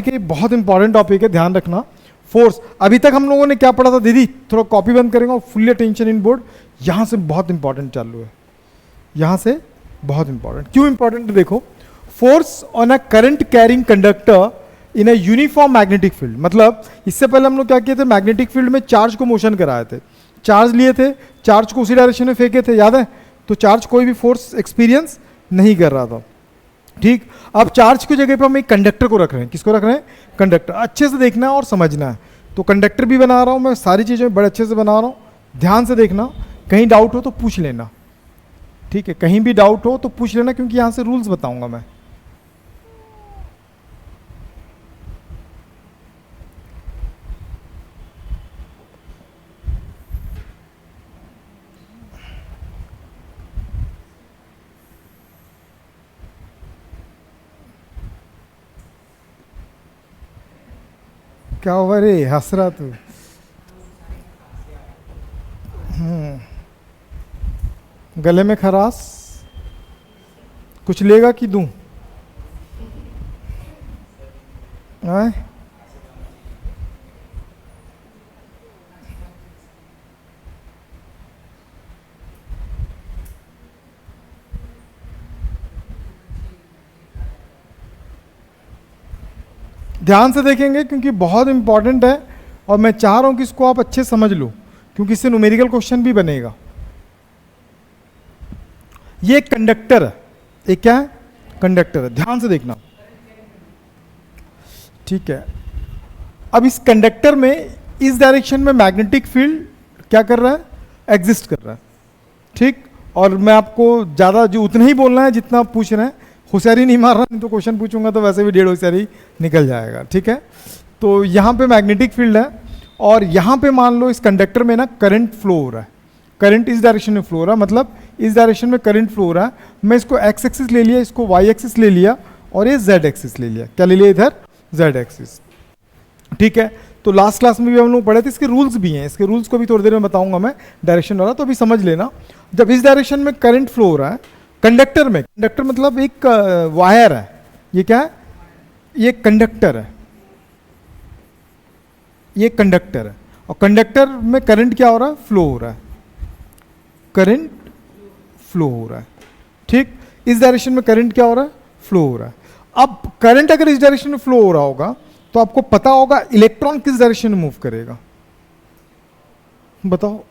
बहुत important topic है, ध्यान रखना। फोर्स, अभी तक हम लोगों ने क्या पढ़ा था दीदी, थोड़ा कॉपी बंद करेंगे और फुल्ली अटेंशन इन बोर्ड। यहां से बहुत इंपॉर्टेंट चालू है, यहां से बहुत इंपॉर्टेंट। क्यों इंपॉर्टेंट, देखो, force on a current carrying conductor in a uniform magnetic field. मतलब इससे पहले हम लोग क्या किए थे, मैग्नेटिक फील्ड में चार्ज को मोशन कराए थे, चार्ज लिए थे, चार्ज को उसी डायरेक्शन में फेंके थे, याद है? तो चार्ज कोई भी फोर्स एक्सपीरियंस नहीं कर रहा था, ठीक। अब चार्ज की जगह पर हम एक कंडक्टर को रख रहे हैं। किसको रख रहे हैं? कंडक्टर। अच्छे से देखना है और समझना है। तो कंडक्टर भी बना रहा हूं मैं, सारी चीजें बड़े अच्छे से बना रहा हूं, ध्यान से देखना। कहीं डाउट हो तो पूछ लेना, ठीक है? कहीं भी डाउट हो तो पूछ लेना, क्योंकि यहां से रूल्स बताऊंगा मैं। क्या हुआ रे, हंस रहा तू? गले में खराश, कुछ लेगा कि दूं? आए? ध्यान से देखेंगे क्योंकि बहुत इंपॉर्टेंट है, और मैं चाह रहा हूं कि इसको आप अच्छे समझ लो, क्योंकि इससे न्यूमेरिकल क्वेश्चन भी बनेगा। ये एक कंडक्टर है, एक क्या है? कंडक्टर है, ध्यान से देखना, ठीक है? अब इस कंडक्टर में इस डायरेक्शन में मैग्नेटिक फील्ड क्या कर रहा है? एग्जिस्ट कर रहा है, ठीक। और मैं आपको ज़्यादा जो उतना ही बोलना है जितना आप पूछ रहे हैं, होशियारी नहीं मार रहा, नहीं तो क्वेश्चन पूछूंगा तो वैसे भी 1.5 होशियारी निकल जाएगा, ठीक है? तो यहाँ पे मैग्नेटिक फील्ड है, और यहाँ पे मान लो इस कंडक्टर में ना करंट फ्लो हो रहा है, करंट इस डायरेक्शन में फ्लो हो रहा है, मतलब इस डायरेक्शन में करंट फ्लो हो रहा है। मैं इसको एक्स एक्सिस ले लिया, इसको वाई एक्सिस ले लिया, और ये जेड एक्सिस ले लिया। क्या ले लिया इधर? जेड एक्सिस, ठीक है? तो लास्ट क्लास में भी हम लोग पढ़े थे, इसके रूल्स भी हैं, इसके रूल्स को भी थोड़ी देर में बताऊंगा मैं, डायरेक्शन वाला। तो अभी समझ लेना, जब इस डायरेक्शन में करंट फ्लो हो रहा है कंडक्टर में, कंडक्टर मतलब एक वायर है, ये क्या है? ये कंडक्टर है, ये कंडक्टर है, और कंडक्टर में करंट क्या हो रहा है? फ्लो हो रहा है, करंट फ्लो हो रहा है, ठीक। इस डायरेक्शन में करंट क्या हो रहा है? फ्लो हो रहा है। अब करंट अगर इस डायरेक्शन में फ्लो हो रहा होगा तो आपको पता होगा इलेक्ट्रॉन किस डायरेक्शन में मूव करेगा। बताओ,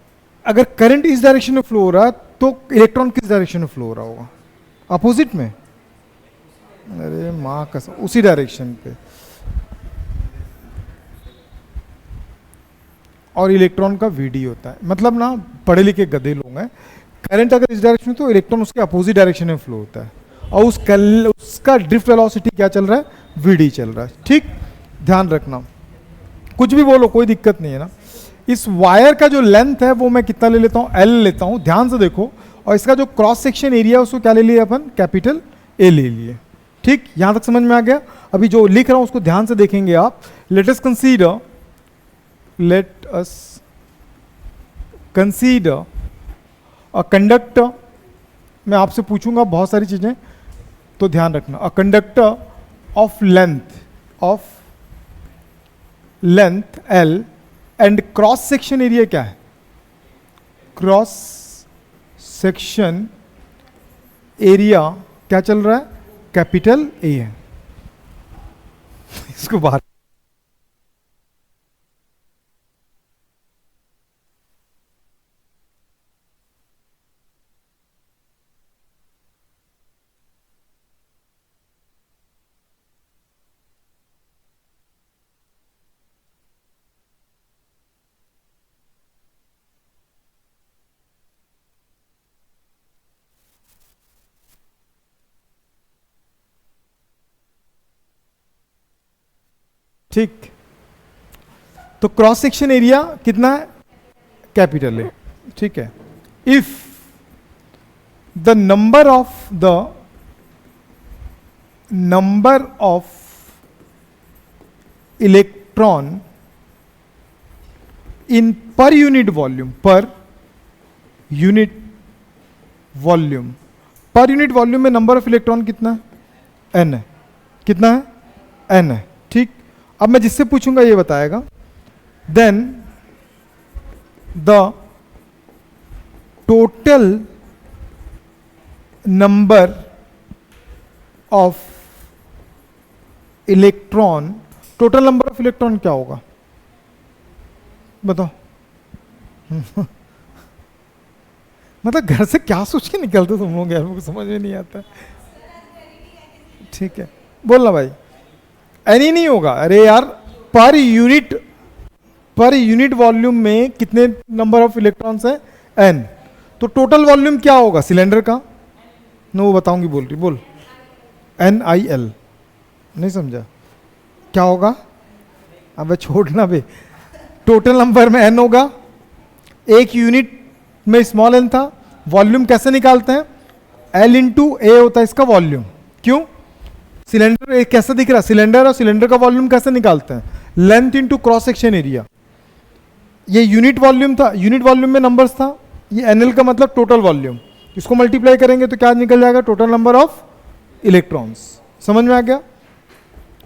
अगर करंट इस डायरेक्शन में फ्लो हो रहा है तो इलेक्ट्रॉन किस डायरेक्शन में फ्लो हो रहा होगा? अपोजिट में? अरे माँ कसम, उसी डायरेक्शन पे। और इलेक्ट्रॉन का वीडी होता है, मतलब ना पढ़े लिखे गधे लोग हैं। करंट अगर इस डायरेक्शन में तो इलेक्ट्रॉन उसके अपोजिट डायरेक्शन में फ्लो होता है, और उसका ड्रिफ्ट वेलोसिटी क्या चल रहा है? वीडी चल रहा है, ठीक। ध्यान रखना, कुछ भी बोलो कोई दिक्कत नहीं है ना। इस वायर का जो लेंथ है वो मैं कितना ले लेता हूं? एल लेता हूं, ध्यान से देखो। और इसका जो क्रॉस सेक्शन एरिया है उसको क्या ले लिया अपन? कैपिटल ए ले लिए, ठीक। यहां तक समझ में आ गया? अभी जो लिख रहा हूं उसको ध्यान से देखेंगे आप। Let us consider a conductor. मैं आपसे पूछूंगा बहुत सारी चीजें, तो ध्यान रखना। A conductor of length L and cross section area क्या है? क्रॉस सेक्शन एरिया क्या चल रहा है? कैपिटल ए है। इसको बाहर, ठीक। तो क्रॉस सेक्शन एरिया कितना है? कैपिटल ए, ठीक है। If the number of electron in per unit volume, per unit volume में नंबर ऑफ इलेक्ट्रॉन कितना है? एन है। कितना है? एन है, ठीक। अब मैं जिससे पूछूंगा ये बताएगा. Then the total number of electron, total number of electron क्या होगा बताओ. मतलब घर से क्या सोच के निकलते तुम लोग यार, मुझे समझ में नहीं आता. ठीक है बोलना भाई. एनी नहीं होगा. अरे यार पर यूनिट वॉल्यूम में कितने नंबर ऑफ इलेक्ट्रॉन्स है? एन. तो टोटल वॉल्यूम क्या होगा सिलेंडर का? नो वो बताऊंगी बोल रही. बोल. NiL. नहीं समझा क्या होगा? अबे छोड़ना बे. टोटल नंबर में n होगा, एक यूनिट में स्मॉल n था. वॉल्यूम कैसे निकालते हैं? L इंटू ए होता है इसका वॉल्यूम. क्यों? सिलेंडर कैसा दिख रहा है? सिलेंडर और सिलेंडर का वॉल्यूम कैसे निकालते हैं? Length into cross section area. ये यूनिट वॉल्यूम था, यूनिट वॉल्यूम में नंबर्स था. ये NL का मतलब टोटल वॉल्यूम. इसको मल्टीप्लाई करेंगे तो क्या निकल जाएगा? Total number of electrons. समझ में आ गया?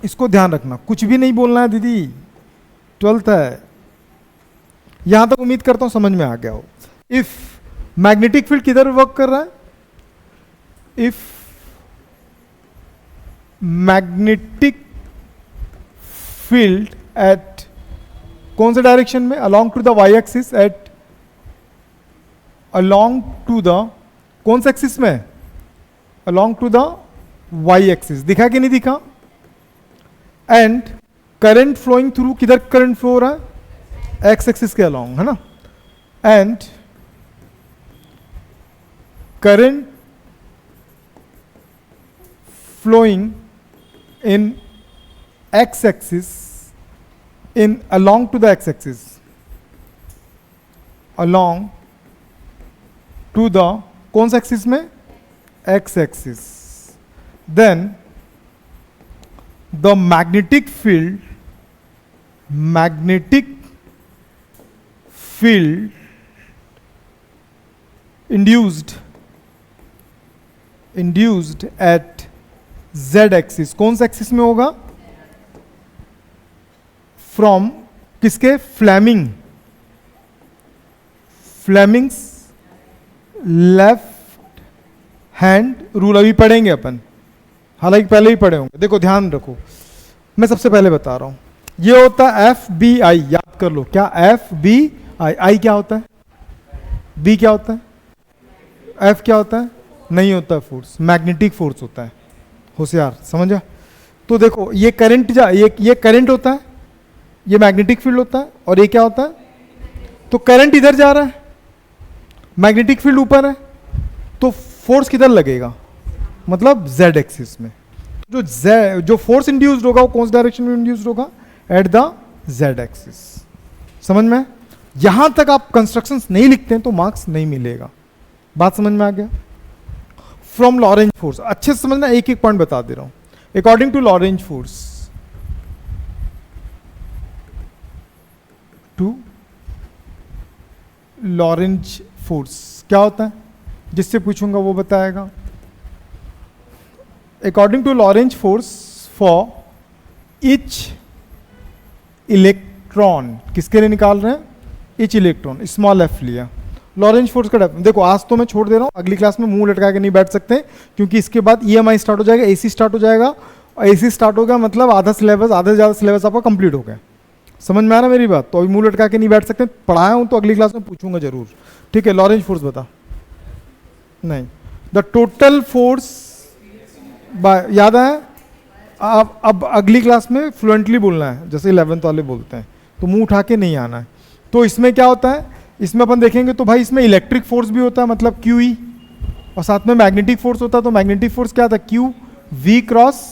इसको ध्यान रखना, कुछ भी नहीं बोलना है दीदी, 12th है. यहां तक उम्मीद करता हूं समझ में आ गया हो. इफ मैग्नेटिक फील्ड किधर वर्क कर रहा है? इफ मैग्नेटिक फील्ड एट कौन से डायरेक्शन में? Along to the Y axis. At along to the कौन से एक्सिस में? Along to the Y axis. दिखा कि नहीं दिखा? एंड करंट फ्लोइंग थ्रू, किधर करंट फ्लो हो रहा है? एक्स एक्सिस के अलोंग, है ना. And current flowing in X axis, in along to the X axis, along to the कौन सा एक्सिस में? X axis. Then the magnetic field induced at z axis. कौन सा एक्सिस में होगा? फ्रॉम किसके? Fleming's left hand rule. अभी पढ़ेंगे अपन, हालांकि पहले ही पढ़े होंगे. देखो ध्यान रखो, मैं सबसे पहले बता रहा हूं. ये होता है FBI. याद कर लो क्या? FBI. I क्या होता है? B क्या होता है? F क्या होता है? नहीं होता फोर्स, मैग्नेटिक फोर्स होता है. होशियार, समझा? तो देखो ये करंट ये करंट होता है, ये मैग्नेटिक फील्ड होता है, और ये क्या होता है? तो करंट इधर जा रहा है, मैग्नेटिक फील्ड ऊपर है, तो फोर्स किधर लगेगा? मतलब z एक्सिस में. जो फोर्स इंड्यूस्ड होगा वो कौन सी डायरेक्शन में इंड्यूस्ड होगा? At the z axis. समझ में? यहां तक आप कंस्ट्रक्शंस नहीं लिखते हैं तो मार्क्स नहीं मिलेगा. बात समझ में आ गया? फ्रॉम लॉरेंज फोर्स, अच्छे से समझना, एक एक पॉइंट बता दे रहा हूं. According to Lorentz force, Lorentz force क्या होता है? जिससे पूछूंगा वो बताएगा. According to Lorentz force for each electron, किसके लिए निकाल रहे हैं? ईच इलेक्ट्रॉन, स्मॉल एफ लिया. लॉरेंज फोर्स का देखो, आज तो मैं छोड़ दे रहा हूं, अगली क्लास में मुंह लटका के नहीं बैठ सकते, क्योंकि इसके बाद EMI स्टार्ट हो जाएगा, AC स्टार्ट हो जाएगा, और AC स्टार्ट हो गया मतलब आधा से ज़्यादा सिलेबस आपका कंप्लीट हो गया. समझ में आ रहा मेरी बात? तो अभी मुंह लटका के नहीं बैठ सकते. पढ़ाया हूं तो अगली क्लास में पूछूंगा जरूर. ठीक है, लॉरेंज फोर्स बता. नहीं, द टोटल फोर्स, याद है? अब अगली क्लास में फ्लुएंटली बोलना है, जैसे 11th वाले बोलते हैं, तो मुंह उठा के नहीं आना है. तो इसमें क्या होता है? इसमें अपन देखेंगे तो भाई इसमें इलेक्ट्रिक फोर्स भी होता है, मतलब QE, और साथ में मैग्नेटिक फोर्स होता है. तो मैग्नेटिक फोर्स क्या था? QV क्रॉस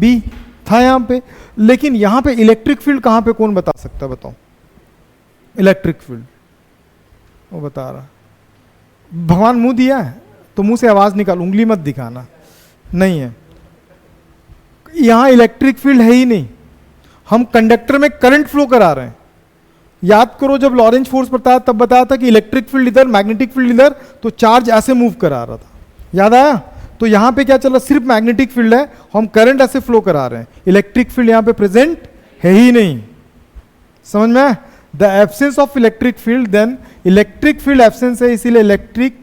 B था यहां पे. लेकिन यहां पे इलेक्ट्रिक फील्ड कहां पे, कौन बता सकता है? बताओ. इलेक्ट्रिक फील्ड वो बता रहा. भगवान मुंह दिया है तो मुंह से आवाज निकाल, उंगली मत दिखाना. नहीं है, यहां इलेक्ट्रिक फील्ड है ही नहीं. हम कंडक्टर में करंट फ्लो करा रहे हैं. याद करो, जब लॉरेंज फोर्स बताया तब बताया था कि इलेक्ट्रिक फील्ड इधर, मैग्नेटिक फील्ड इधर, तो चार्ज ऐसे मूव करा रहा था. याद आया? तो यहां पे क्या चल रहा? सिर्फ मैग्नेटिक फील्ड है, हम करंट ऐसे फ्लो करा रहे हैं. इलेक्ट्रिक फील्ड यहां पे प्रेजेंट है ही नहीं, समझ में? The absence of electric field, then electric field absence है, इसीलिए इलेक्ट्रिक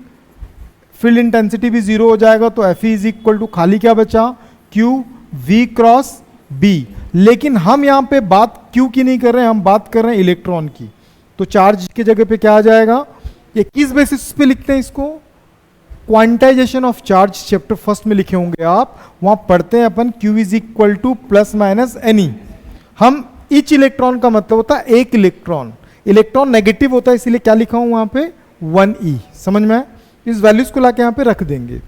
फील्ड इंटेंसिटी भी जीरो हो जाएगा। तो एफ इज इक्वल टू खाली क्या बचा, क्यू वी क्रॉस बी। लेकिन हम यहां पे बात क्यू की नहीं कर रहे हैं, हम बात कर रहे हैं इलेक्ट्रॉन की। तो चार्ज की जगह पे क्या आ जाएगा, ये किस बेसिस पे लिखते हैं इसको, quantization of charge chapter first में लिखे होंगे आप, वहां पढ़ते हैं अपन Q is equal to plus minus n e. हम ईच इलेक्ट्रॉन का मतलब होता है एक इलेक्ट्रॉन, इलेक्ट्रॉन नेगेटिव होता है, इसीलिए क्या लिखा हूं वहां पे 1e। समझ में? इस वैल्यूज को लाके यहां पे रख देंगे।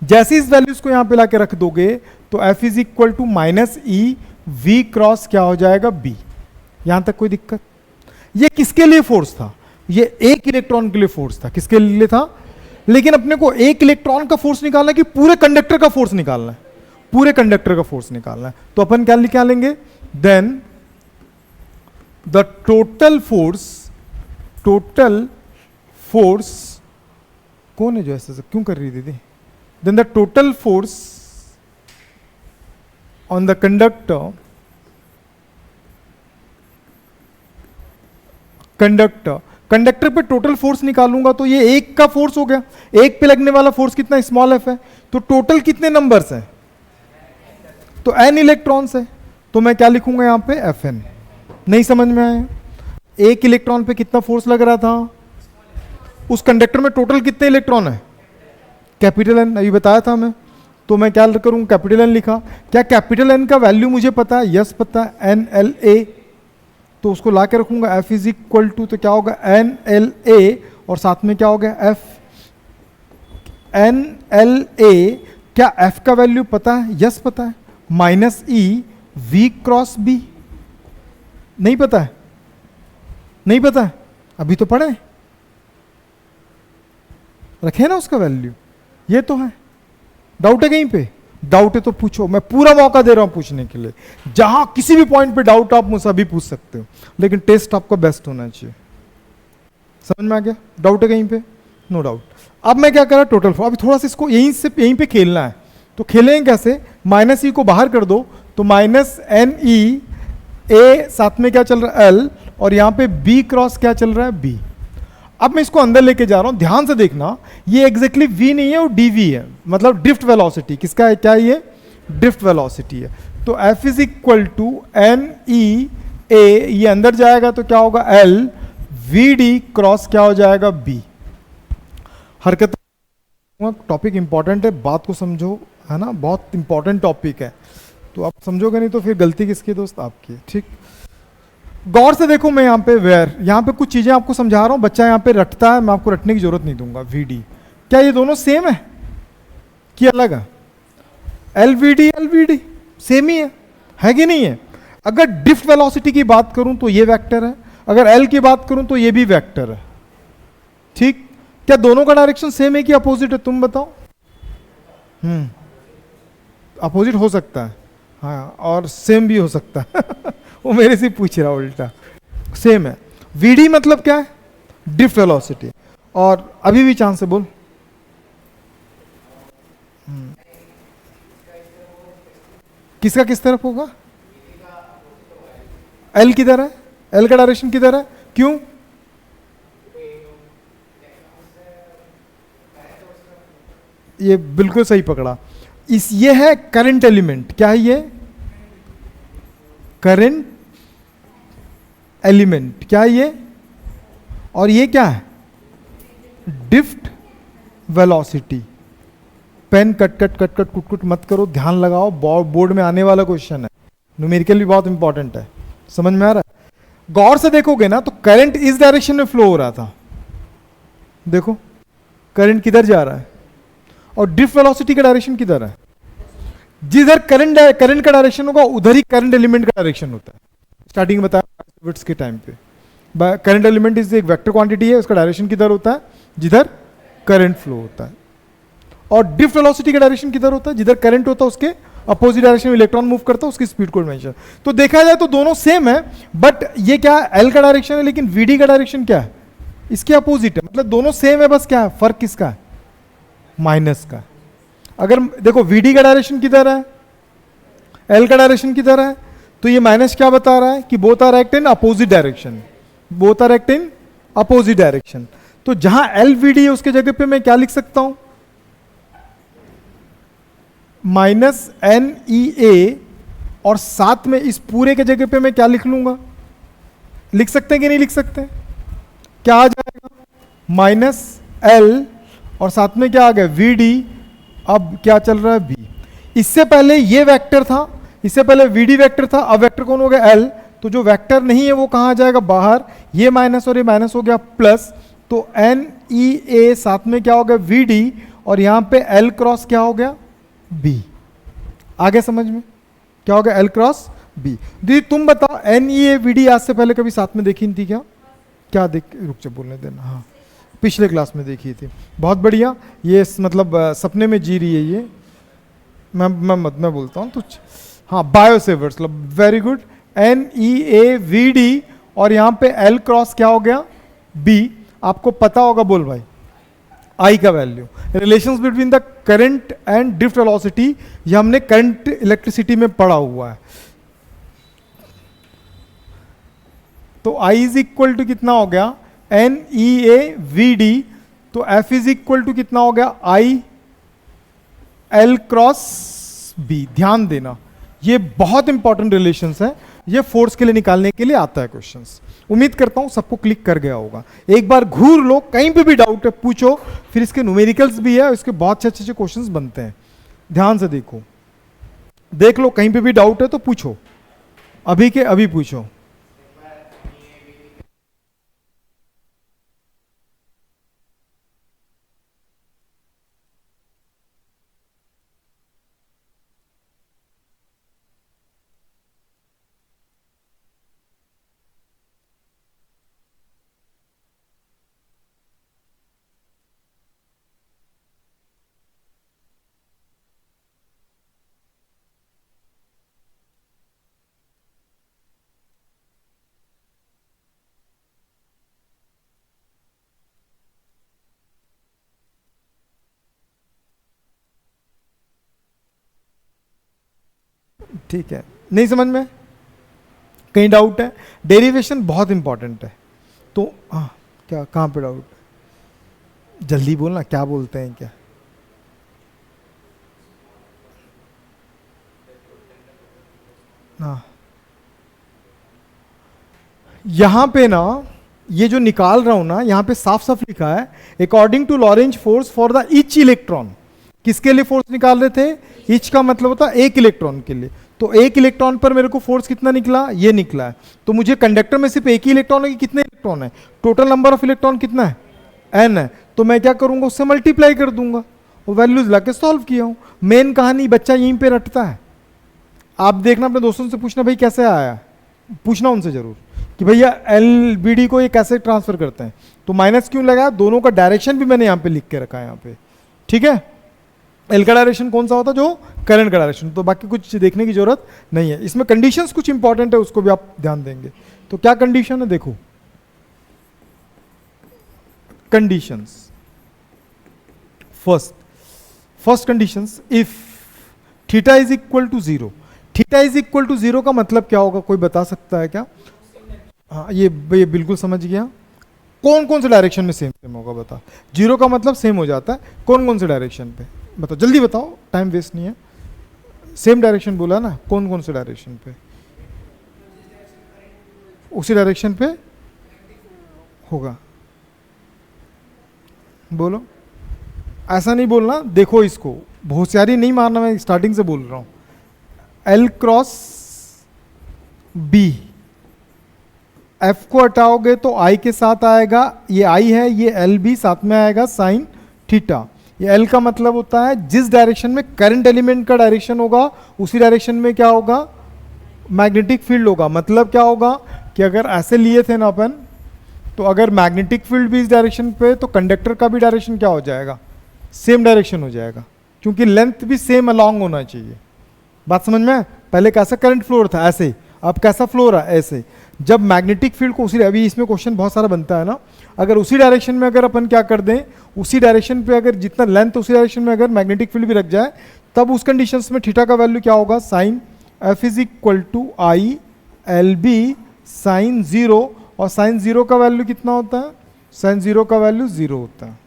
जैसे इस वैल्यूज को यहां पे लाके रख दोगे तो f is equal to minus E V cross क्या हो जाएगा b। यहां तक कोई दिक्कत? ये किसके लिए फोर्स था, ये एक इलेक्ट्रॉन के लिए फोर्स था। किसके लिए था? लेकिन अपने को एक इलेक्ट्रॉन का फोर्स निकालना है कि पूरे कंडक्टर का फोर्स निकालना है, पूरे कंडक्टर का फोर्स निकालना है। तो अपन क्या निकालेंगे, देन द टोटल फोर्स कौन है जो ऐसा क्यों कर रही दीदी, then the total force on the conductor conductor पे टोटल फोर्स निकालूंगा तो ये एक का फोर्स हो गया, एक पे लगने वाला फोर्स कितना, स्मॉल एफ है। तो टोटल कितने नंबर्स हैं, तो n इलेक्ट्रॉन्स है। तो मैं क्या लिखूंगा यहां पे Fn। नहीं समझ में आया? एक इलेक्ट्रॉन पे कितना फोर्स लग रहा था, उस कंडक्टर में टोटल कितने इलेक्ट्रॉन है, कैपिटल N, अभी बताया था मैं। तो मैं क्या करूं, कैपिटल N लिखा। क्या कैपिटल N का वैल्यू मुझे पता है? यस पता है, NLA। तो उसको ला के रखूंगा F इज इक्वल टू, तो क्या होगा NLA, और साथ में क्या हो गया F। NLA क्या F का वैल्यू पता है? यस पता है, माइनस ई V क्रॉस B। नहीं पता है? नहीं पता है, अभी तो पढ़े, रखे ना उसका वैल्यू, ये तो है। डाउट है कहीं पे? डाउट है तो पूछो, मैं पूरा मौका दे रहा हूं पूछने के लिए। जहां किसी भी पॉइंट पे डाउट आप मुझसे अभी पूछ सकते हो, लेकिन टेस्ट आपका बेस्ट होना चाहिए। समझ में आ गया? डाउट है कहीं पे? No doubt. अब मैं क्या कर रहा, टोटल फोर्स, अभी थोड़ा सा इसको यहीं पे खेलना है। तो खेलेंगे कैसे, माइनस ई को बाहर कर दो तो माइनस एन ई, ए साथ में क्या चल रहा है एल, और यहां पे बी क्रॉस क्या चल रहा है बी। अब मैं इसको अंदर लेके जा रहा हूं, ध्यान से देखना, ये एग्जैक्टली v नहीं है, वो dv है, मतलब ड्रिफ्ट वेलोसिटी। किसका है, क्या ये ड्रिफ्ट वेलोसिटी है। तो f is equal to N E A, ये अंदर जाएगा तो क्या होगा l, वी डी क्रॉस क्या हो जाएगा b। हरकत, टॉपिक इंपॉर्टेंट है, बात को समझो, है ना, बहुत इंपॉर्टेंट टॉपिक है। तो आप समझोगे नहीं तो फिर गलती किसकी दोस्त, आपकी। ठीक, गौर से देखो, मैं यहाँ पे वेयर, यहाँ पे कुछ चीजें आपको समझा रहा हूँ, बच्चा यहाँ पे रटता है, मैं आपको रटने की जरूरत नहीं दूंगा। वीडी, क्या ये दोनों सेम है कि अलग है? एलवीडी एलवीडी सेम ही है कि नहीं है? अगर ड्रिफ्ट वेलोसिटी की बात करूं तो ये वेक्टर है, अगर एल की बात करूं तो ये भी वेक्टर है। ठीक, क्या दोनों का डायरेक्शन सेम है कि अपोजिट है, तुम बताओ। अपोजिट हो सकता है, हाँ, और सेम भी हो सकता है वो मेरे से पूछ रहा उल्टा। सेम है। वीडी मतलब क्या है, ड्रिफ्ट वेलोसिटी। और अभी भी चांस से बोल, किसका किस तरफ होगा? एल किधर है, एल का डायरेक्शन किधर है, क्यों? ये बिल्कुल सही पकड़ा। ये है करंट एलिमेंट, क्या है ये? करंट एलिमेंट, क्या है ये? और ये क्या है? Drift velocity. Pen cut cut cut cut कुट कुट मत करो, ध्यान लगाओ, बोर्ड में आने वाला क्वेश्चन है, न्यूमेरिकल भी बहुत इंपॉर्टेंट है। समझ में आ रहा है? गौर से देखोगे ना तो करंट इस डायरेक्शन में फ्लो हो रहा था, देखो करंट किधर जा रहा है, और ड्रिफ्ट वेलोसिटी का डायरेक्शन किधर है? जिधर करंट का डायरेक्शन होगा उधर ही करंट एलिमेंट का डायरेक्शन होता है। स्टार्टिंग में बताया के टाइम पे, करंट एलिमेंट इज एक वेक्टर क्वांटिटी है, उसका डायरेक्शन किधर होता है? जिधर करंट फ्लो होता है। और ड्रिफ्ट वेलोसिटी का डायरेक्शन किधर होता है? जिधर करंट होता है उसके अपोजिट डायरेक्शन में इलेक्ट्रॉन मूव करता है, उसकी स्पीड को मेजर। तो देखा जाए तो दोनों सेम है, बट ये क्या है, एल का डायरेक्शन है, लेकिन वीडी का डायरेक्शन क्या है? इसके अपोजिट है। मतलब दोनों सेम है, बस क्या है फर्क किसका है? माइनस का। अगर देखो वीडी का डायरेक्शन किधर है, एल का डायरेक्शन किधर है, तो ये माइनस क्या बता रहा है कि both are act in opposite direction, both are act in opposite direction. तो जहां LVD है उसके जगह पे मैं क्या लिख सकता हूं, माइनस NEA, और साथ में इस पूरे के जगह पे मैं क्या लिख लूंगा, लिख सकते हैं कि नहीं लिख सकते, क्या आ जाएगा, माइनस L और साथ में क्या आ गया VD। अब क्या चल रहा है B, इससे पहले ये वेक्टर था, इससे पहले VD वेक्टर था, अब वेक्टर कौन हो गया L। तो जो वेक्टर नहीं है वो कहां आ जाएगा, बाहर, ये माइनस और ये माइनस हो गया प्लस, तो NEA साथ में क्या हो गया VD, और यहां पे L क्रॉस क्या हो गया B। आगे समझ में क्या हो गया, L क्रॉस B। दीदी तुम बताओ NEA VD आज से पहले कभी साथ में देखी नहीं थी क्या, क्या देख, रुक जा बोलने देना, हाँ पिछले क्लास में देखी थी, बहुत बढ़िया। ये मतलब सपने में जी रही है ये, मैं बोलता हूँ तो, हाँ बायोसेवर्स, वेरी गुड। NEA VD और यहाँ पे L क्रॉस क्या हो गया B। आपको पता होगा, बोल भाई, I का value, relations between the current and drift velocity, ये हमने करंट इलेक्ट्रिसिटी में पढ़ा हुआ है। तो I इज इक्वल टू कितना हो गया, NEA VD, तो F इज इक्वल टू कितना हो गया, I L क्रॉस B। ध्यान देना, ये बहुत इंपॉर्टेंट रिलेशंस है, ये फोर्स के लिए निकालने के लिए आता है क्वेश्चंस। उम्मीद करता हूं सबको क्लिक कर गया होगा। एक बार घूर लो, कहीं पे भी डाउट है पूछो, फिर इसके न्यूमेरिकल्स भी है, इसके बहुत अच्छे अच्छे क्वेश्चंस बनते हैं, ध्यान से देखो, देख लो, कहीं पे भी डाउट है तो पूछो, अभी के अभी पूछो। ठीक है, नहीं समझ में, कहीं डाउट है, डेरिवेशन बहुत इंपॉर्टेंट है। तो क्या, कहां पे डाउट, जल्दी बोलना, क्या बोलते हैं क्या, हाँ यहां पे ना, ये जो निकाल रहा हूं ना, यहां पे साफ साफ लिखा है, according to Lorentz force for the each electron. किसके लिए फोर्स निकाल रहे थे, ईच का मतलब होता है एक इलेक्ट्रॉन के लिए। तो एक इलेक्ट्रॉन पर मेरे को फोर्स कितना निकला, ये निकला है। तो मुझे कंडक्टर में सिर्फ एक ही इलेक्ट्रॉन है कि कितने इलेक्ट्रॉन है, टोटल नंबर ऑफ इलेक्ट्रॉन कितना है, n है। तो मैं क्या करूंगा, उससे मल्टीप्लाई कर दूंगा, वो वैल्यूज लाके सॉल्व किया हूं। मेन कहानी बच्चा यहीं पे रटता है। आप देखना, अपने दोस्तों से पूछना भाई कैसे आया, पूछना उनसे जरूर कि भैया LBD को ये कैसे ट्रांसफर करते हैं। तो माइनस क्यों लगा, दोनों का डायरेक्शन भी मैंने यहाँ पे लिख के रखा है यहाँ पे, ठीक है। L का डायरेक्शन कौन सा होता है, जो करंट का डायरेक्शन। तो बाकी कुछ देखने की जरूरत नहीं है, इसमें कंडीशंस कुछ इंपॉर्टेंट है, उसको भी आप ध्यान देंगे। तो क्या कंडीशन है, देखो conditions, first conditions, if theta is equal to 0। Theta is equal to 0 का मतलब क्या होगा, कोई बता सकता है क्या। हाँ ये बिल्कुल समझ गया। कौन कौन से डायरेक्शन में सेम सेम होगा बता, 0 का मतलब सेम हो जाता है, कौन कौन से डायरेक्शन पे बताओ, जल्दी बताओ, टाइम वेस्ट नहीं है। सेम डायरेक्शन बोला ना, कौन कौन से डायरेक्शन पे, उसी डायरेक्शन पे होगा, बोलो। ऐसा नहीं बोलना, देखो इसको होशियारी नहीं मारना, मैं स्टार्टिंग से बोल रहा हूं। L क्रॉस B, F को हटाओगे तो I के साथ आएगा, ये I है, ये LB साथ में आएगा साइन थीटा। ये L का मतलब होता है जिस डायरेक्शन में करंट एलिमेंट का डायरेक्शन होगा उसी डायरेक्शन में क्या होगा, मैग्नेटिक फील्ड होगा। मतलब क्या होगा कि अगर ऐसे लिए थे ना अपन, तो अगर मैग्नेटिक फील्ड भी इस डायरेक्शन पे, तो कंडक्टर का भी डायरेक्शन क्या हो जाएगा, सेम डायरेक्शन हो जाएगा, क्योंकि लेंथ भी सेम अलॉन्ग होना चाहिए। बात समझ में, पहले कैसा करंट फ्लो था ऐसे, अब कैसा फ्लो रहा है ऐसे। जब मैग्नेटिक फील्ड को उसी, अभी इसमें क्वेश्चन बहुत सारा बनता है ना, अगर उसी डायरेक्शन में अगर अपन क्या कर दें, उसी डायरेक्शन पे अगर जितना लेंथ उसी डायरेक्शन में अगर मैग्नेटिक फील्ड भी रख जाए, तब उस कंडीशंस में थीटा का वैल्यू क्या होगा, sine F is equal to I L B sine zero, और साइन जीरो का वैल्यू कितना होता है? साइन जीरो का वैल्यू जीरो होता है।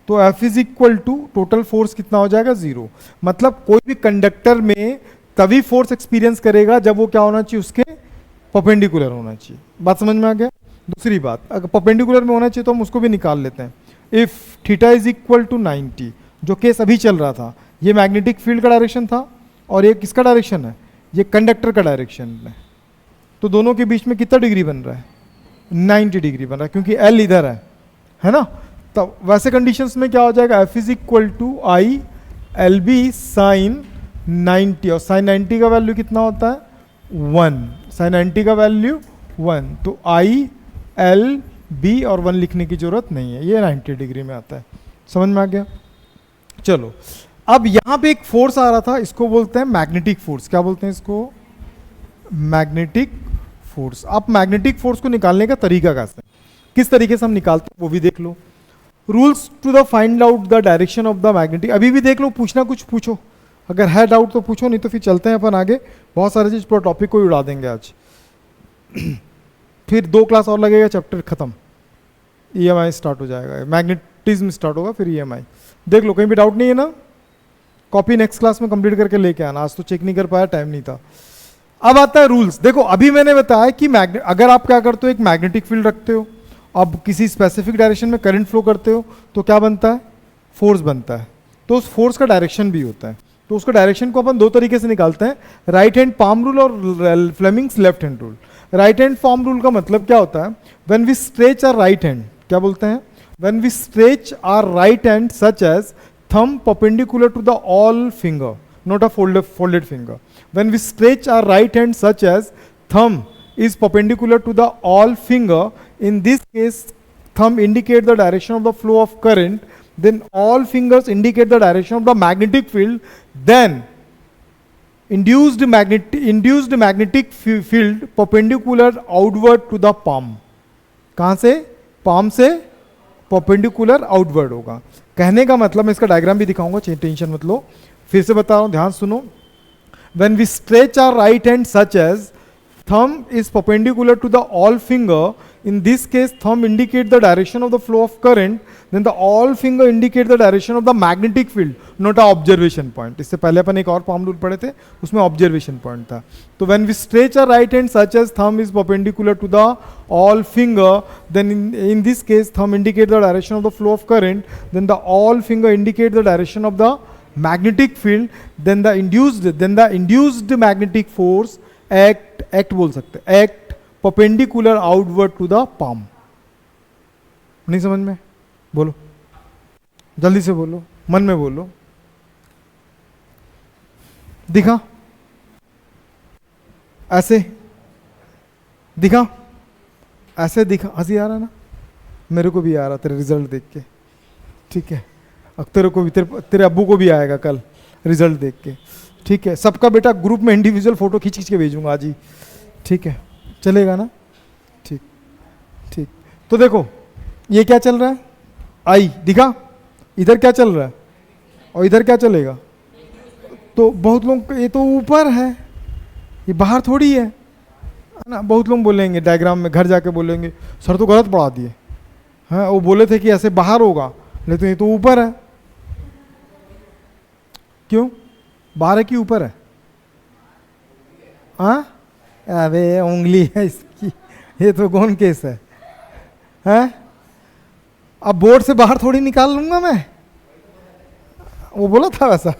तो F is equal to total force कितना हो जाएगा? जीरो। मतलब कोई भी कंडक्टर में तभी फोर्स एक्सपीरियंस करेगा जब वो क्या होना चाहिए? उसके परपेंडिकुलर होना चाहिए। बात समझ में आ गया? दूसरी बात, अगर परपेंडिकुलर में होना चाहिए तो हम उसको भी निकाल लेते हैं। If theta is equal to 90, जो केस अभी चल रहा था, ये मैग्नेटिक फील्ड का डायरेक्शन था और ये किसका डायरेक्शन है? ये कंडक्टर का डायरेक्शन है। तो दोनों के बीच में कितना डिग्री बन रहा है? 90 डिग्री बन रहा है, क्योंकि एल इधर है ना? तब वैसे कंडीशंस में क्या हो जाएगा? F is equal to I L B sine 90, और साइन 90 का वैल्यू कितना होता है? 1। साइन 90 का वैल्यू 1, तो आई एल बी और 1 लिखने की जरूरत नहीं है, ये 90 डिग्री में आता है। समझ में आ गया? चलो, अब यहां पे एक फोर्स आ रहा था, इसको बोलते हैं मैग्नेटिक फोर्स। क्या बोलते हैं इसको? Magnetic force. आप मैग्नेटिक फोर्स को निकालने का तरीका कैसे, किस तरीके से हम निकालते हैं वो भी देख लो। Rules to the find out the direction of the magnetic, अभी भी देख लो, पूछना कुछ पूछो, अगर है डाउट तो पूछो, नहीं तो फिर चलते हैं अपन आगे। बहुत सारे चीज पूरा टॉपिक को ही उड़ा देंगे आज। फिर 2 क्लास और लगेगा, चैप्टर खत्म, ईएमआई स्टार्ट हो जाएगा, मैग्नेटिज्म स्टार्ट होगा, फिर ईएमआई। देख लो, कहीं भी डाउट नहीं है ना? कॉपी नेक्स्ट क्लास में कंप्लीट करके लेके आना, आज तो चेक नहीं कर पाया, टाइम नहीं था। अब आता है रूल्स। देखो, अभी मैंने बताया कि अगर आप क्या करते हो, एक मैग्नेटिक फील्ड रखते हो, अब किसी स्पेसिफिक डायरेक्शन में करंट फ्लो करते हो, तो क्या बनता है? फोर्स बनता है। तो उस फोर्स का डायरेक्शन भी होता है। तो उसका डायरेक्शन को अपन 2 तरीके से निकालते हैं, राइट हैंड पाम रूल और Fleming's left hand rule. Right hand palm rule का मतलब क्या होता है? When we stretch our right hand, क्या बोलते हैं? When we stretch our right hand such as thumb perpendicular to the all finger, not a folded finger. When we stretch our right hand such as thumb is perpendicular to the all finger, in this case thumb indicate the direction of the flow of current, then all fingers indicate the direction of the magnetic field, then induced magnetic field perpendicular outward to the palm. कहाँ से? palm से perpendicular outward होगा। कहने का मतलब, मैं इसका diagram भी दिखाऊंगा, टेंशन मत लो, फिर से बता रहा हूं, ध्यान सुनो। When we stretch our right hand such as thumb is perpendicular to the all finger, in this case thumb indicate the direction of the flow of current, then the all finger indicate the direction of the magnetic field, not a observation point. इससे पहले अपन एक और palm rule पढ़े थे, उसमें observation point था। तो when we stretch our right hand such as thumb is perpendicular to the all finger, then in this case thumb indicate the direction of the flow of current, then the all finger indicate the direction of the magnetic field, then the induced magnetic force act बोल सकते, act perpendicular outward to the palm। नहीं समझ में? बोलो, जल्दी से बोलो, मन में बोलो। दिखा? ऐसे दिखा? ऐसे दिखा? हंसी आ रहा ना? मेरे को भी आ रहा तेरे रिजल्ट देख के, ठीक है? तेरे को भी, तेरे अब्बू को भी आएगा कल रिजल्ट देख के, ठीक है? सबका बेटा ग्रुप में इंडिविजुअल फोटो खींच खींच के भेजूंगा आज ही, ठीक है? चलेगा ना? ठीक ठीक। तो देखो, ये क्या चल रहा है? आई दिखा? इधर क्या चल रहा है और इधर क्या चलेगा? तो बहुत लोग, ये तो ऊपर है, ये बाहर थोड़ी है ना? बहुत लोग बोलेंगे डायग्राम में, घर जाके बोलेंगे सर तो गलत पढ़ा दिए, हाँ वो बोले थे कि ऐसे बाहर होगा, लेकिन ये तो ऊपर है। क्यों बाहर है कि ऊपर है? हाँ, अबे उंगली है इसकी, ये तो कौन केस है? हैं? अब बोर्ड से बाहर थोड़ी निकाल लूंगा मैं, वो बोला था वैसा।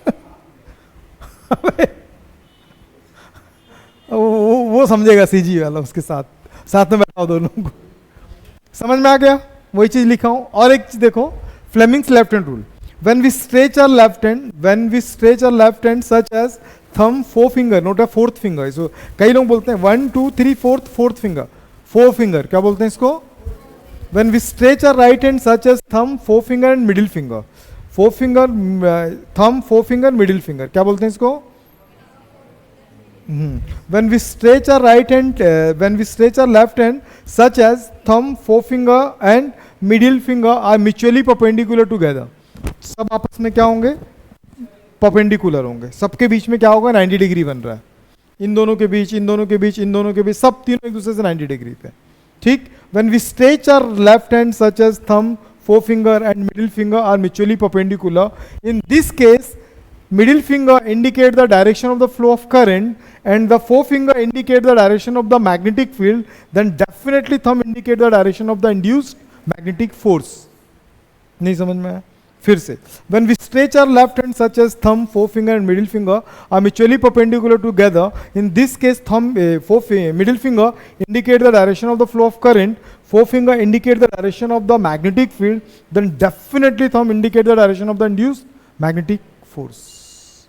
वो समझेगा सीजी वाला, उसके साथ में बैठाओ दोनों को। समझ में आ गया? वही चीज लिखा हूं। और एक चीज देखो, Fleming's left hand rule. When we stretch our left hand such as thumb, forefinger, not a fourth finger. So कई लोग बोलते हैं 1 2 3 fourth finger, forefinger, क्या बोलते हैं इसको? When we stretch our right hand such as thumb, forefinger and middle finger, forefinger, thumb, forefinger, middle finger, क्या बोलते हैं इसको? When we stretch our left hand such as thumb, forefinger and middle finger are mutually perpendicular together. सब आपस में क्या होंगे? Perpendicular होंगे। सबके बीच में क्या होगा? 90 डिग्री बन रहा है। इन दोनों के बीच, इन दोनों के बीच, इन दोनों के बीच, सब तीनों एक दूसरे से 90 डिग्री पे। ठीक, when we stretch our left hand such as thumb, forefinger and middle finger are mutually perpendicular. In this case, middle finger indicate the direction of the flow of current and the forefinger indicate the direction of the magnetic field, then definitely thumb indicate the direction of the induced magnetic force. नहीं समझ में आया? फिर से, when we stretch our left hand such as thumb, forefinger and middle finger are mutually perpendicular together. In this case, middle finger indicate the direction of the flow of current, forefinger indicate the direction of the magnetic field, then definitely thumb indicate the direction of the induced magnetic force.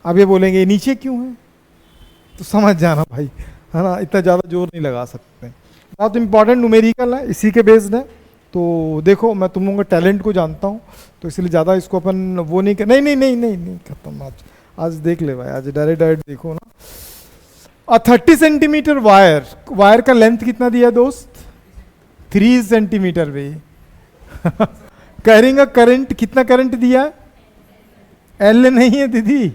अब ये बोलेंगे नीचे क्यों है, तो समझ जाना भाई, है ना, इतना ज़्यादा जोर नहीं लगा सकते। बहुत इंपॉर्टेंट न्यूमेरिकल है, इसी के बेस्ड है। तो देखो, मैं तुम लोगों के टैलेंट को जानता हूँ, तो इसलिए ज़्यादा इसको अपन वो नहीं कर, नहीं नहीं नहीं नहीं नहीं खत्म। आज देख ले भाई, आज डायरेक्ट देखो ना। 30 सेंटीमीटर वायर का लेंथ कितना दिया दोस्त? 3 सेंटीमीटर भाई। कैरिंग का करंट कितना करंट दिया? एल नहीं है दीदी,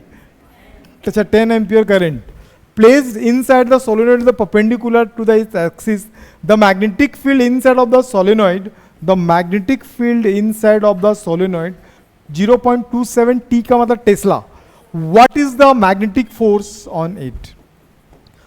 अच्छा 10 ampere current. Placed inside the solenoid the perpendicular to the axis, the magnetic field inside of the solenoid, 0.27 T का मतलब Tesla. What is the magnetic force on it?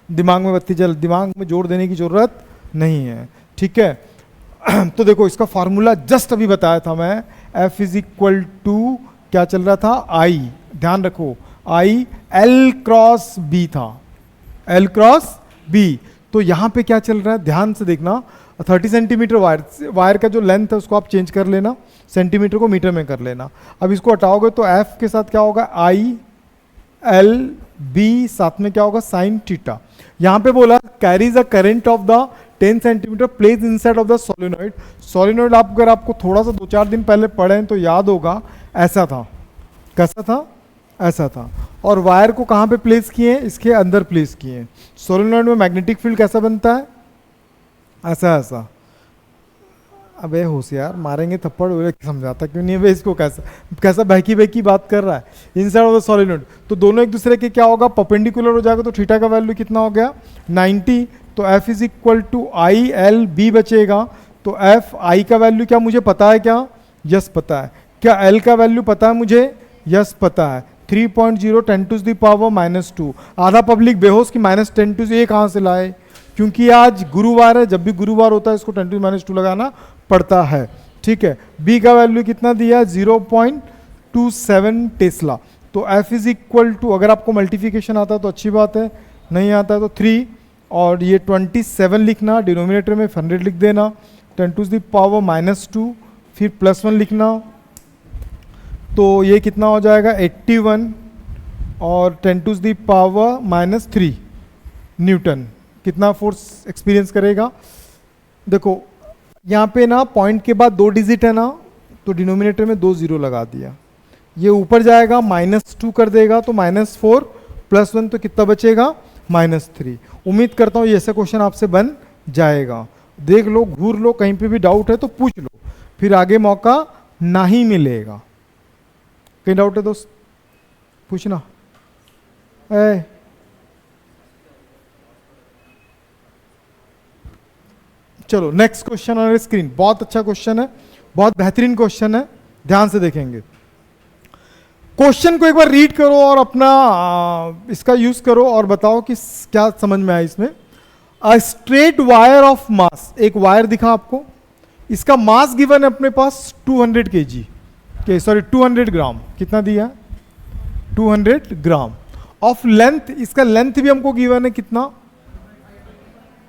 दिमाग में बत्ती जल, दिमाग में जोर देने की जरूरत नहीं है, ठीक है। तो देखो, इसका फॉर्मूला जस्ट अभी बताया था मैं, F इज इक्वल टू क्या चल रहा था, I, ध्यान रखो, I L क्रॉस B था, L क्रॉस B। तो यहाँ पे क्या चल रहा है, ध्यान से देखना। 30 सेंटीमीटर वायर का जो लेंथ है उसको आप चेंज कर लेना, सेंटीमीटर को मीटर में कर लेना। अब इसको हटाओगे तो F के साथ क्या होगा, I L B, साथ में क्या होगा, साइन थीटा। यहाँ पे बोला carries a current of the 10 centimetre place inside of the solenoid. Solenoid आप अगर आपको थोड़ा सा 2-4 दिन पहले पढ़े तो याद होगा, ऐसा था। कैसा था? ऐसा था। और वायर को कहाँ पे प्लेस किए हैं, इसके अंदर प्लेस किए हैं। सोलिनॉइड में मैग्नेटिक फील्ड कैसा बनता है, ऐसा ऐसा। अबे होशियार, मारेंगे थप्पड़, समझाता क्यों नहीं है इसको, कैसा कैसा बहकी बहकी बात कर रहा है। इनसाइड ऑफ द सोलिनॉइड, तो दोनों एक दूसरे के क्या होगा, परपेंडिकुलर हो जाएगा। तो थीटा का वैल्यू कितना हो गया, 90। तो F is equal to I L B बचेगा। तो F I का वैल्यू क्या मुझे पता है क्या, यस पता है। क्या L का वैल्यू पता है मुझे, यस पता है। 3.0 10⁻⁻²। आधा पब्लिक बेहोश की -10 ये कहाँ से लाए, क्योंकि आज गुरुवार है, जब भी गुरुवार होता है इसको 10⁻² लगाना पड़ता है, ठीक है। B का वैल्यू कितना दिया, 0.27 टेस्ला। तो F इज इक्वल टू, अगर आपको मल्टीप्लिकेशन आता है तो अच्छी बात है, नहीं आता है तो 3 और ये 27 लिखना, डिनोमिनेटर में 100 लिख देना, 10⁻², फिर +1 लिखना, तो ये कितना हो जाएगा 81 और 10⁻³ न्यूटन। कितना फोर्स एक्सपीरियंस करेगा। देखो यहाँ पे ना पॉइंट के बाद 2 डिजिट है ना, तो डिनोमिनेटर में 2 0 लगा दिया। ये ऊपर जाएगा -2 कर देगा, तो -4 +1 तो कितना बचेगा, -3। उम्मीद करता हूँ ये ऐसा क्वेश्चन आपसे बन जाएगा। देख लो, घूर लो, कहीं पे भी डाउट है तो पूछ लो, फिर आगे मौका नहीं मिलेगा। कहीं डाउट है दोस्त, पूछना। चलो नेक्स्ट क्वेश्चन ऑन स्क्रीन। बहुत अच्छा क्वेश्चन है, बहुत बेहतरीन क्वेश्चन है, ध्यान से देखेंगे। क्वेश्चन को एक बार रीड करो और अपना इसका यूज करो और बताओ कि क्या समझ में आया इसमें। A straight wire of mass, एक वायर दिखा आपको, इसका मास गिवन है अपने पास 200 kg के, सॉरी 200 ग्राम। कितना दिया, 200 ग्राम। ऑफ लेंथ, इसका लेंथ भी हमको गिवन है कितना,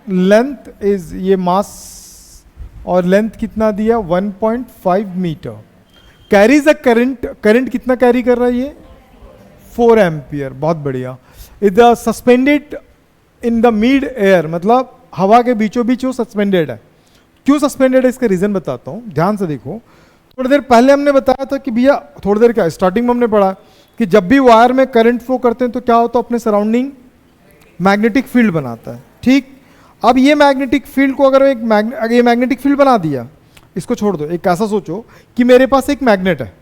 लेंथ इज, ये मास और लेंथ कितना दिया 1.5 metre. Carries a current, current कितना कैरी कर रहा है ये 4 एम्पियर, बहुत बढ़िया। Is suspended in the mid air, मतलब हवा के बीचों बीच वो सस्पेंडेड है। क्यों सस्पेंडेड है इसका रीजन बताता हूँ, ध्यान से देखो। थोड़ी देर पहले हमने बताया था कि भैया, थोड़ी देर क्या स्टार्टिंग में हमने पढ़ा कि जब भी वायर में करंट फ्लो करते हैं तो क्या होता है, अपने सराउंडिंग मैग्नेटिक फील्ड बनाता है, ठीक। अब ये मैग्नेटिक फील्ड को अगर ये मैग्नेटिक फील्ड बना दिया, इसको छोड़ दो, एक ऐसा सोचो कि मेरे पास एक मैग्नेट है,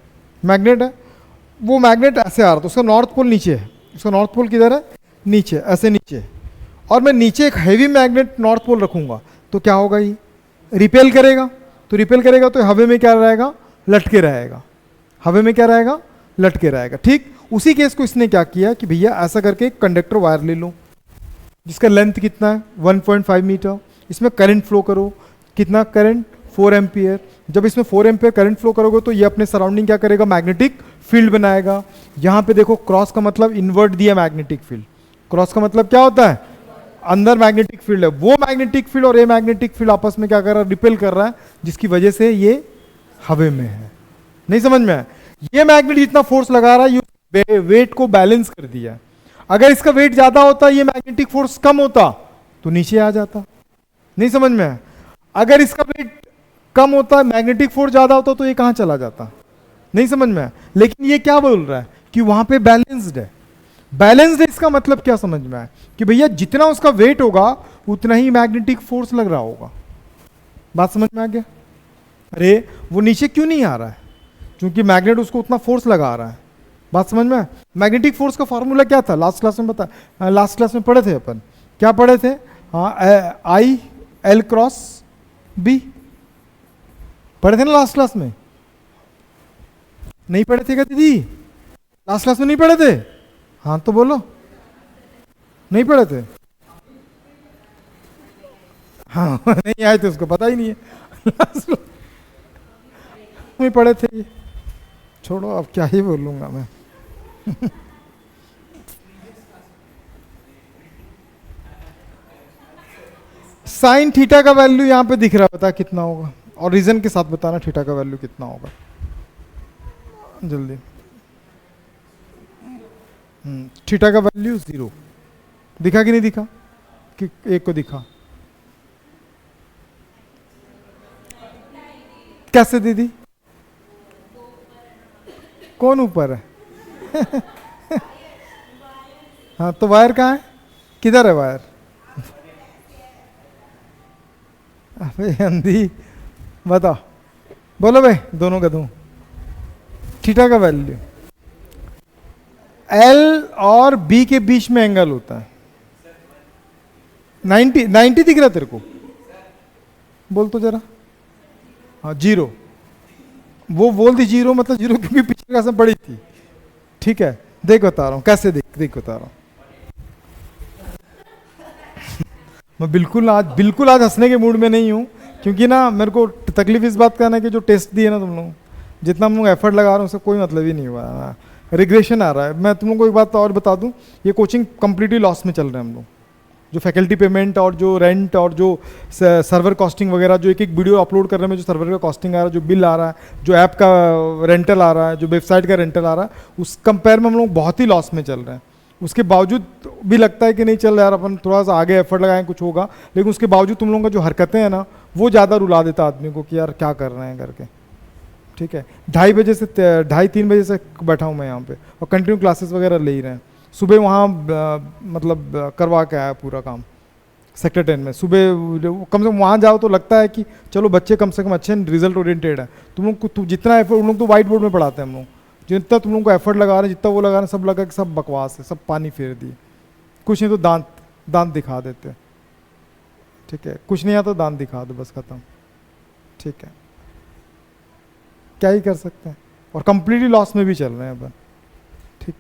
वो मैग्नेट ऐसे आ रहा था, उसका नॉर्थ पोल नीचे है, उसका नॉर्थ पोल किधर है? नीचे, ऐसे नीचे। और मैं नीचे एक हैवी मैग्नेट नॉर्थ पोल रखूंगा तो क्या होगा? ये रिपेल करेगा। तो रिपेल करेगा तो हवा में क्या रहेगा? लटके रहेगा। हवा में क्या रहेगा? लटके रहेगा। ठीक उसी केस को इसने क्या किया कि भैया ऐसा करके एक कंडक्टर वायर ले लो जिसका लेंथ कितना है? 1.5 मीटर। इसमें करंट फ्लो करो। कितना करंट? 4 एम्पियर। जब इसमें 4 एम्पियर करंट फ्लो करोगे तो ये अपने सराउंडिंग क्या करेगा? मैग्नेटिक फील्ड बनाएगा। यहाँ पे देखो क्रॉस का मतलब इन्वर्ट दिया मैग्नेटिक फील्ड। क्रॉस का मतलब क्या होता है? अंदर मैग्नेटिक फील्ड है। वो मैग्नेटिक फील्ड और ये मैग्नेटिक फील्ड आपस में क्या कर रहा है? रिपेल कर रहा है, जिसकी वजह से ये हवा में है। नहीं समझ में आया? ये मैग्नेट जितना फोर्स लगा रहा है ये वेट को बैलेंस कर दिया। अगर इसका वेट ज्यादा होता, ये मैग्नेटिक फोर्स कम होता तो नीचे आ जाता। नहीं समझ में आया? अगर इसका वेट कम होता, मैग्नेटिक फोर्स ज्यादा होता तो ये कहां चला जाता? नहीं समझ में आया? लेकिन ये क्या बोल रहा है कि वहां पे बैलेंस्ड है। बैलेंस्ड है इसका मतलब क्या समझ में आया? कि भैया जितना उसका वेट होगा उतना ही मैग्नेटिक फोर्स लग रहा होगा। बात समझ में आ गया? अरे वो नीचे क्यों नहीं आ रहा है? क्योंकि मैग्नेट उसको उतना फोर्स लगा रहा है। बात समझ में? मैग्नेटिक फोर्स का फॉर्मूला क्या था? लास्ट क्लास में बता, लास्ट क्लास में पढ़े थे अपन। क्या पढ़े थे? हाँ, आई एल क्रॉस बी पढ़े थे ना लास्ट क्लास में? नहीं पढ़े थे क्या दीदी? लास्ट क्लास में नहीं पढ़े थे? हाँ तो बोलो, नहीं पढ़े थे? हाँ नहीं आए थे, उसको पता ही नहीं है। लास्ट में पढ़े थे ये। छोड़ो, अब क्या ही बोलूंगा मैं। साइन थीटा का वैल्यू यहां पे दिख रहा है, बता कितना होगा? और रीजन के साथ बताना थीटा का वैल्यू कितना होगा जल्दी। थीटा का वैल्यू 0 दिखा कि नहीं दिखा? कि एक को दिखा? कैसे दीदी? कौन ऊपर है? हाँ तो वायर कहाँ है? किधर है वायर? अबे अंधी, बताओ, बोलो भाई, दोनों का दूं। थीटा का वैल्यू एल और बी के बीच में एंगल होता है 90 दिख रहा तेरे को? बोल तो जरा। हाँ 0। वो बोल दी 0 मतलब 0 क्योंकि पिछले क्लास में पड़ी थी। ठीक है, देख बता रहा हूं कैसे। देख बता रहा हूं। मैं बिल्कुल आज हंसने के मूड में नहीं हूं, क्योंकि ना मेरे को तकलीफ इस बात का है कि जो टेस्ट दिए ना तुम लोग, जितना हम लोग एफर्ट लगा रहे हैं उसका कोई मतलब ही नहीं हुआ। रिग्रेशन आ रहा है। मैं तुम लोग को एक बात और बता दूं, ये कोचिंग कंप्लीटली लॉस में चल रहे हैं हम लोग। जो फैकल्टी पेमेंट और जो रेंट और जो सर्वर कॉस्टिंग वगैरह, जो एक एक वीडियो अपलोड करने में जो सर्वर का कॉस्टिंग आ रहा है, जो बिल आ रहा है, जो ऐप का रेंटल आ रहा है, जो वेबसाइट का रेंटल आ रहा है, उस कंपेयर में हम लोग बहुत ही लॉस में चल रहे हैं। उसके बावजूद भी लगता है कि नहीं चल यार अपन थोड़ा सा आगे एफर्ट लगाएं कुछ होगा, लेकिन उसके बावजूद तुम लोगों का जो हरकतें हैं ना वो ज़्यादा रुला देता आदमी को कि यार क्या कर रहे हैं करके। ठीक है, 2:30 बजे से 2:30-3 बजे से बैठा हूँ मैं यहाँ पे और कंटिन्यू क्लासेस वगैरह ले ही रहे हैं। सुबह वहाँ मतलब करवा के आया पूरा काम सेक्टर 10 में। सुबह कम से कम वहाँ जाओ तो लगता है कि चलो बच्चे कम से कम अच्छे रिजल्ट ओरिएंटेड है। तुम लोग जितना एफर्ट, उन लोग तो व्हाइट बोर्ड में पढ़ाते हैं हम लोग, जितना तुम लोगों को एफर्ट लगा रहे हैं, जितना वो लगा रहे हैं, सब लगा कि सब बकवास है, सब पानी फेर दिए। कुछ नहीं तो दांत दिखा देते। ठीक है, कुछ नहीं आता दांत दिखा दो, बस खत्म। ठीक है, क्या ही कर सकते हैं। और कंप्लीटली लॉस में भी चल रहे हैं अपन। ठीक,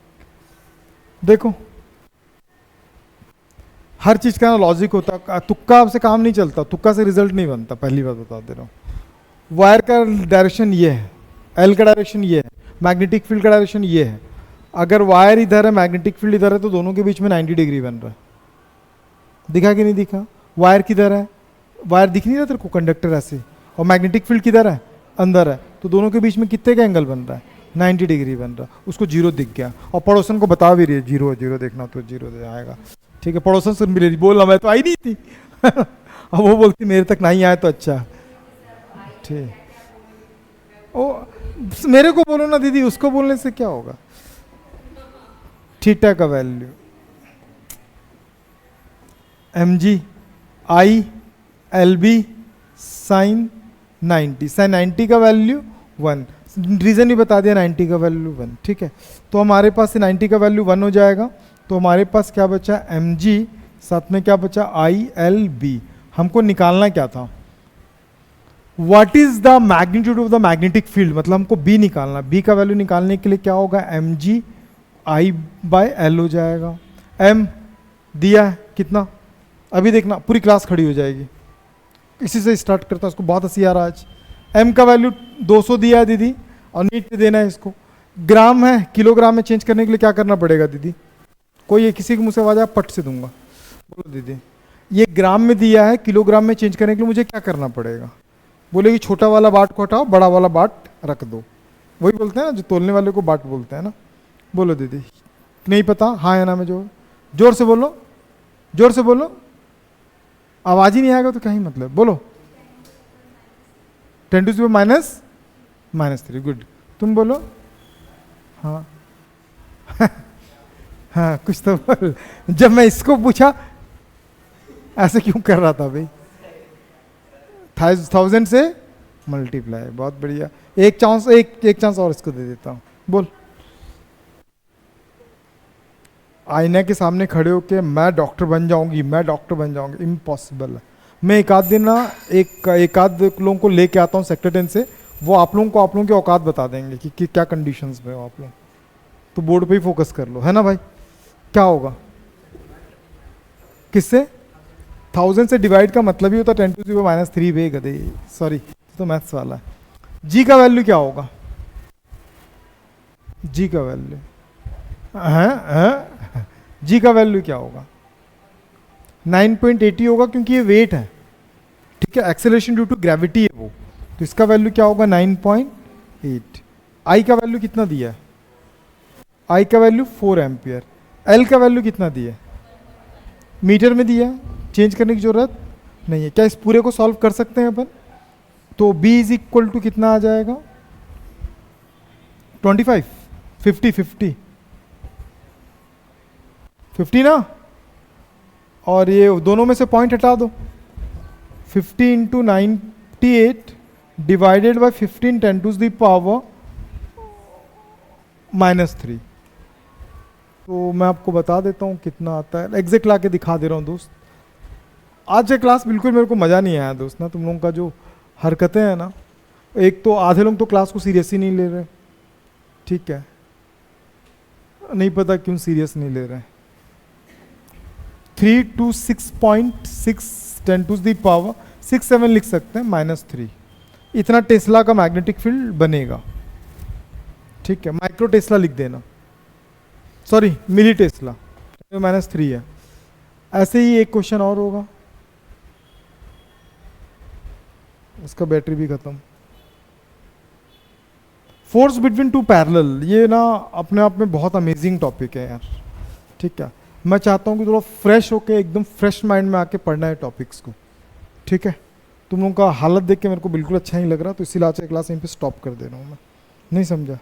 देखो हर चीज का लॉजिक होता, तुक्का से काम नहीं चलता, तुक्का से रिजल्ट नहीं बनता। पहली बात बता दे रहा हूँ। वायर का डायरेक्शन ये है, एल का डायरेक्शन ये है, मैग्नेटिक फील्ड का डायरेक्शन ये है। अगर वायर इधर है, मैग्नेटिक फील्ड इधर है, तो दोनों के बीच में 90 डिग्री बन रहा है। दिखा कि नहीं दिखा? वायर किधर है? वायर दिख नहीं रहा तेरे को? कंडक्टर ऐसे, और मैग्नेटिक फील्ड किधर है? अंदर है। तो दोनों के बीच में कितने का एंगल बन रहा है? 90 डिग्री बन रहा है। उसको 0 दिख गया और पड़ोसन को बता भी रही है 0 देखना, तो 0 दे आएगा। ठीक है, पड़ोसन से मिले, बोल मैं तो आई नहीं थी। अब वो बोलती मेरे तक नहीं आया तो अच्छा। ठीक, ओ मेरे को बोलो ना दीदी, उसको बोलने से क्या होगा? थीटा का value mg I L B sine 90। Sine 90 का वैल्यू 1, रीजन ही बता दिया 90 का वैल्यू 1। ठीक है, तो हमारे पास 90 का वैल्यू 1 हो जाएगा। तो हमारे पास क्या बचा, एम जी, साथ में क्या बचा, आई एल बी। हमको निकालना क्या था, what is the magnitude of the magnetic field, मतलब हमको बी निकालना। बी का वैल्यू निकालने के लिए क्या होगा, M G I by L हो जाएगा। एम दिया है कितना, अभी देखना पूरी क्लास खड़ी हो जाएगी। इसी से स्टार्ट करता हूँ, उसको बहुत हंसी आ रहा है आज। एम का वैल्यू 200 दिया है दीदी, और नीट पे देना है इसको। ग्राम है, किलोग्राम में चेंज करने के लिए क्या करना पड़ेगा दीदी, कोई किसी के मुंह से आवाज आया पट से दूंगा, बोलो दीदी। ये ग्राम में दिया है, किलोग्राम में चेंज करने के लिए मुझे क्या करना पड़ेगा, बोलेगी छोटा वाला बाट को हटाओ, बड़ा वाला बाट रख दो। वही बोलते हैं ना, जो तोलने वाले को बाट बोलते हैं ना। बोलो दीदी, नहीं पता, हाँ या ना में जोर से बोलो, जोर से बोलो, आवाज ही नहीं आएगा तो क्या ही मतलब, बोलो। 10⁻³ -3, गुड। तुम बोलो, हाँ हाँ कुछ तो बोल। जब मैं इसको पूछा ऐसे क्यों कर रहा था भाई, 1000 से मल्टीप्लाई, बहुत बढ़िया। एक चांस और इसको दे देता हूं, बोल। आईने के सामने खड़े होके मैं डॉक्टर बन जाऊंगी, मैं डॉक्टर बन जाऊंगी, इम्पॉसिबल है। मैं एक आध दिन ना एक आध लोगों को लेके आता हूँ सेक्टर 10 से, वो आप लोगों की औकात बता देंगे कि क्या कंडीशंस में हो आप लोग। तो बोर्ड पे ही फोकस कर लो, है ना भाई। क्या होगा, किससे 1000 से डिवाइड का मतलब ही होता है 10⁻³ बे गधे, सॉरी तो मैथ्स वाला है। जी का वैल्यू क्या होगा, जी का वैल्यू जी का वैल्यू क्या होगा, 9.80 होगा, क्योंकि ये वेट है, ठीक है, एक्सेलरेशन ड्यू टू ग्रेविटी है वो, तो इसका वैल्यू क्या होगा 9.8। आई का वैल्यू कितना दिया है, आई का वैल्यू 4 एम्पियर। एल का वैल्यू कितना दिया है, मीटर में दिया है, चेंज करने की जरूरत नहीं है। क्या इस पूरे को सॉल्व कर सकते हैं अपन, तो B इज इक्वल टू कितना आ जाएगा 25, 50 ना, और ये दोनों में से पॉइंट हटा दो, 50 इंटू 98 डिवाइडेड बाई 15 10⁻³ तो मैं आपको बता देता हूँ कितना आता है, एग्जैक्ट ला के दिखा दे रहा हूँ दोस्त। आज का क्लास बिल्कुल मेरे को मज़ा नहीं आया दोस्त ना, तुम लोगों का जो हरकतें हैं ना, एक तो आधे लोग तो क्लास को सीरियस ही नहीं ले रहे, ठीक है, नहीं पता क्यों सीरियस नहीं ले रहे। 3 to 6.6 10⁻�67 लिख सकते हैं -3, इतना टेस्ला का मैग्नेटिक फील्ड बनेगा, ठीक है। माइक्रो टेस्ला लिख देना, सॉरी मिली टेस्ला, -3 है। ऐसे ही एक क्वेश्चन और होगा, इसका बैटरी भी खत्म। फोर्स बिटवीन टू पैरेलल, ये ना अपने आप में बहुत अमेजिंग टॉपिक है यार, ठीक है। मैं चाहता हूँ कि थोड़ा फ्रेश होके एकदम फ्रेश माइंड में आके पढ़ना है टॉपिक्स को, ठीक है। तुम लोगों का हालत देख के मेरे को बिल्कुल अच्छा नहीं लग रहा, तो इसीलिए आज की क्लास यहीं पे स्टॉप कर दे रहा हूँ मैं, नहीं समझा।